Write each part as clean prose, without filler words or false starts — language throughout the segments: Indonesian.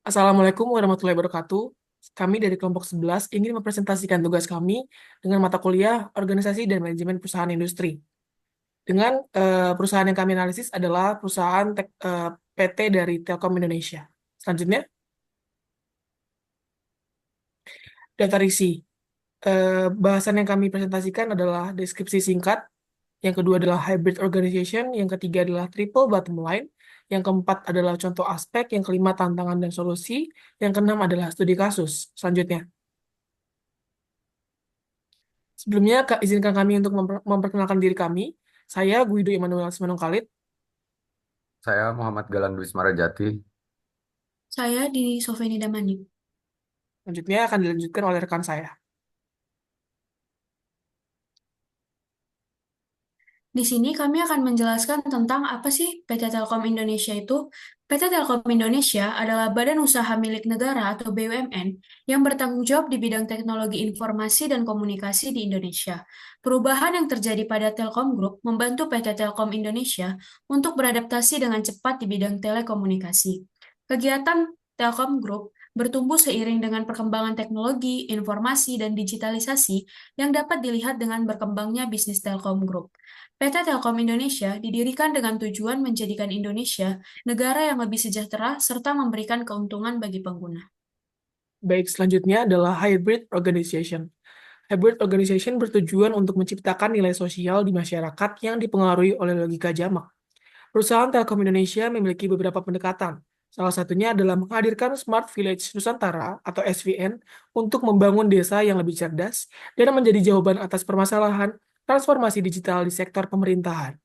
Assalamualaikum warahmatullahi wabarakatuh. Kami dari kelompok 11 ingin mempresentasikan tugas kami dengan mata kuliah Organisasi dan Manajemen Perusahaan Industri. Dengan perusahaan yang kami analisis adalah perusahaan PT dari Telkom Indonesia. Selanjutnya, daftar isi. Bahasan yang kami presentasikan adalah deskripsi singkat, yang kedua adalah hybrid organization, yang ketiga adalah triple bottom line, yang keempat adalah contoh aspek, yang kelima tantangan dan solusi, yang keenam adalah studi kasus. Selanjutnya, sebelumnya, izinkan kami untuk memperkenalkan diri kami. Saya Guido Immanuel Simanung Khalid. Saya Muhammad Galan Dwi Jati. Saya di Sofeni Damani. Selanjutnya akan dilanjutkan oleh rekan saya. Di sini kami akan menjelaskan tentang apa sih PT Telkom Indonesia itu. PT Telkom Indonesia adalah badan usaha milik negara atau BUMN yang bertanggung jawab di bidang teknologi informasi dan komunikasi di Indonesia. Perubahan yang terjadi pada Telkom Group membantu PT Telkom Indonesia untuk beradaptasi dengan cepat di bidang telekomunikasi. Kegiatan Telkom Group bertumbuh seiring dengan perkembangan teknologi, informasi, dan digitalisasi yang dapat dilihat dengan berkembangnya bisnis Telkom Group. PT Telkom Indonesia didirikan dengan tujuan menjadikan Indonesia negara yang lebih sejahtera serta memberikan keuntungan bagi pengguna. Baik, selanjutnya adalah hybrid organization. Hybrid organization bertujuan untuk menciptakan nilai sosial di masyarakat yang dipengaruhi oleh logika jamak. Perusahaan Telkom Indonesia memiliki beberapa pendekatan. Salah satunya adalah menghadirkan Smart Village Nusantara atau SVN untuk membangun desa yang lebih cerdas dan menjadi jawaban atas permasalahan transformasi digital di sektor pemerintahan.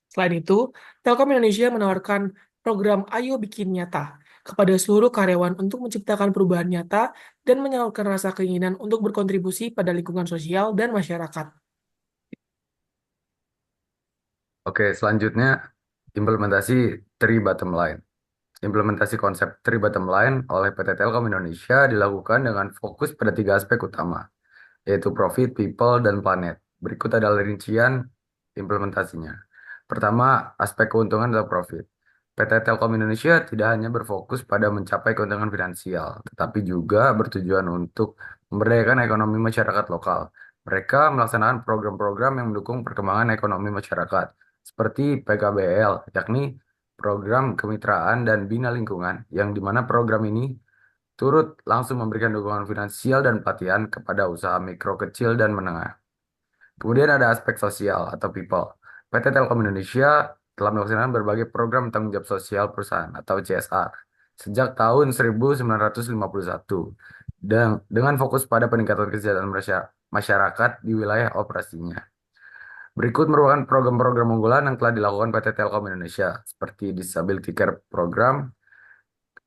Selain itu, Telkom Indonesia menawarkan program Ayo Bikin Nyata kepada seluruh karyawan untuk menciptakan perubahan nyata dan menyalurkan rasa keinginan untuk berkontribusi pada lingkungan sosial dan masyarakat. Oke, selanjutnya implementasi Three Bottom Line. Implementasi konsep Three Bottom Line oleh PT Telkom Indonesia dilakukan dengan fokus pada tiga aspek utama, yaitu profit, people, dan planet. Berikut adalah rincian implementasinya. Pertama, aspek keuntungan adalah profit. PT Telkom Indonesia tidak hanya berfokus pada mencapai keuntungan finansial, tetapi juga bertujuan untuk memberdayakan ekonomi masyarakat lokal. Mereka melaksanakan program-program yang mendukung perkembangan ekonomi masyarakat, seperti PKBL, yakni Program Kemitraan dan Bina Lingkungan, yang di mana program ini turut langsung memberikan dukungan finansial dan pelatihan kepada usaha mikro, kecil, dan menengah. Kemudian ada aspek sosial atau people. PT Telkom Indonesia telah melaksanakan berbagai program tanggung jawab sosial perusahaan atau CSR sejak tahun 1951 dan dengan fokus pada peningkatan kesejahteraan masyarakat di wilayah operasinya. Berikut merupakan program-program unggulan yang telah dilakukan PT Telkom Indonesia seperti Disability Care Program,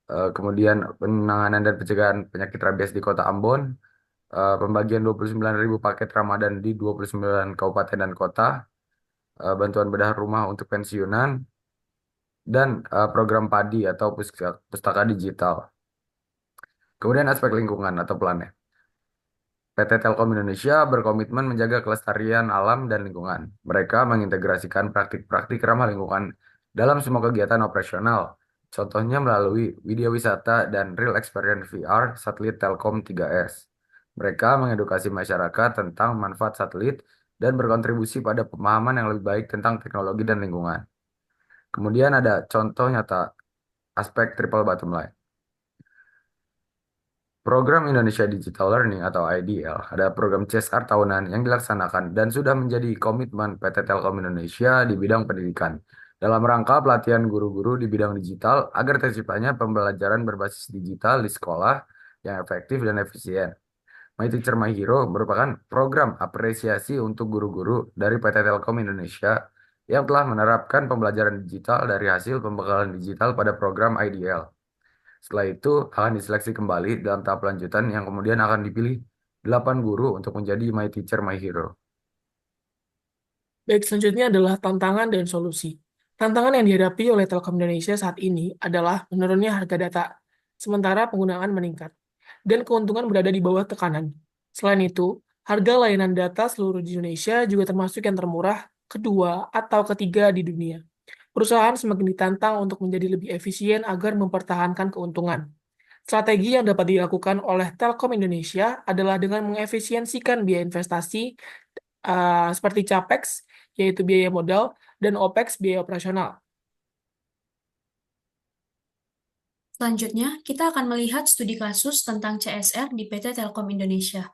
kemudian penanganan dan pencegahan penyakit rabies di Kota Ambon, pembagian 29.000 paket Ramadan di 29 kabupaten dan kota, bantuan bedah rumah untuk pensiunan, dan program padi atau pustaka digital. Kemudian aspek lingkungan atau planet. PT Telkom Indonesia berkomitmen menjaga kelestarian alam dan lingkungan. Mereka mengintegrasikan praktik-praktik ramah lingkungan dalam semua kegiatan operasional. Contohnya melalui video wisata dan Real Experience VR satelit Telkom 3S. Mereka mengedukasi masyarakat tentang manfaat satelit dan berkontribusi pada pemahaman yang lebih baik tentang teknologi dan lingkungan. Kemudian ada contoh nyata aspek triple bottom line. Program Indonesia Digital Learning atau IDL adalah program CSR tahunan yang dilaksanakan dan sudah menjadi komitmen PT Telkom Indonesia di bidang pendidikan dalam rangka pelatihan guru-guru di bidang digital agar terciptanya pembelajaran berbasis digital di sekolah yang efektif dan efisien. My Teacher My Hero merupakan program apresiasi untuk guru-guru dari PT Telkom Indonesia yang telah menerapkan pembelajaran digital dari hasil pembekalan digital pada program IDL. Setelah itu akan diseleksi kembali dalam tahap lanjutan yang kemudian akan dipilih 8 guru untuk menjadi My Teacher My Hero. Baik, selanjutnya adalah tantangan dan solusi. Tantangan yang dihadapi oleh Telkom Indonesia saat ini adalah menurunnya harga data, sementara penggunaan meningkat, dan keuntungan berada di bawah tekanan. Selain itu, harga layanan data seluruh di Indonesia juga termasuk yang termurah, kedua, atau ketiga di dunia. Perusahaan semakin ditantang untuk menjadi lebih efisien agar mempertahankan keuntungan. Strategi yang dapat dilakukan oleh Telkom Indonesia adalah dengan mengefisiensikan biaya investasi seperti CAPEX, yaitu biaya modal, dan OPEX, biaya operasional. Selanjutnya, kita akan melihat studi kasus tentang CSR di PT Telkom Indonesia,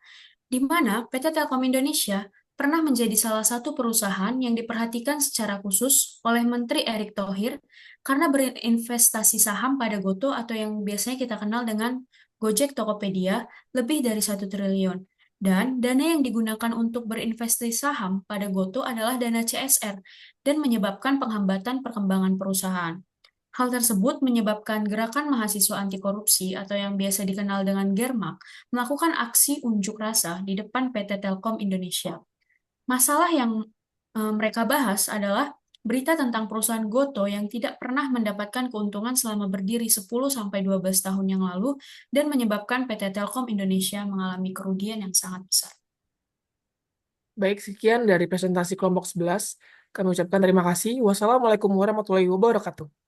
di mana PT Telkom Indonesia pernah menjadi salah satu perusahaan yang diperhatikan secara khusus oleh Menteri Erick Thohir karena berinvestasi saham pada Goto atau yang biasanya kita kenal dengan Gojek Tokopedia lebih dari 1 triliun. Dan dana yang digunakan untuk berinvestasi saham pada Goto adalah dana CSR dan menyebabkan penghambatan perkembangan perusahaan. Hal tersebut menyebabkan Gerakan Mahasiswa Anti Korupsi atau yang biasa dikenal dengan Germak melakukan aksi unjuk rasa di depan PT Telkom Indonesia. Masalah yang mereka bahas adalah berita tentang perusahaan Goto yang tidak pernah mendapatkan keuntungan selama berdiri 10-12 tahun yang lalu dan menyebabkan PT Telkom Indonesia mengalami kerugian yang sangat besar. Baik, sekian dari presentasi kelompok 11. Kami ucapkan terima kasih. Wassalamualaikum warahmatullahi wabarakatuh.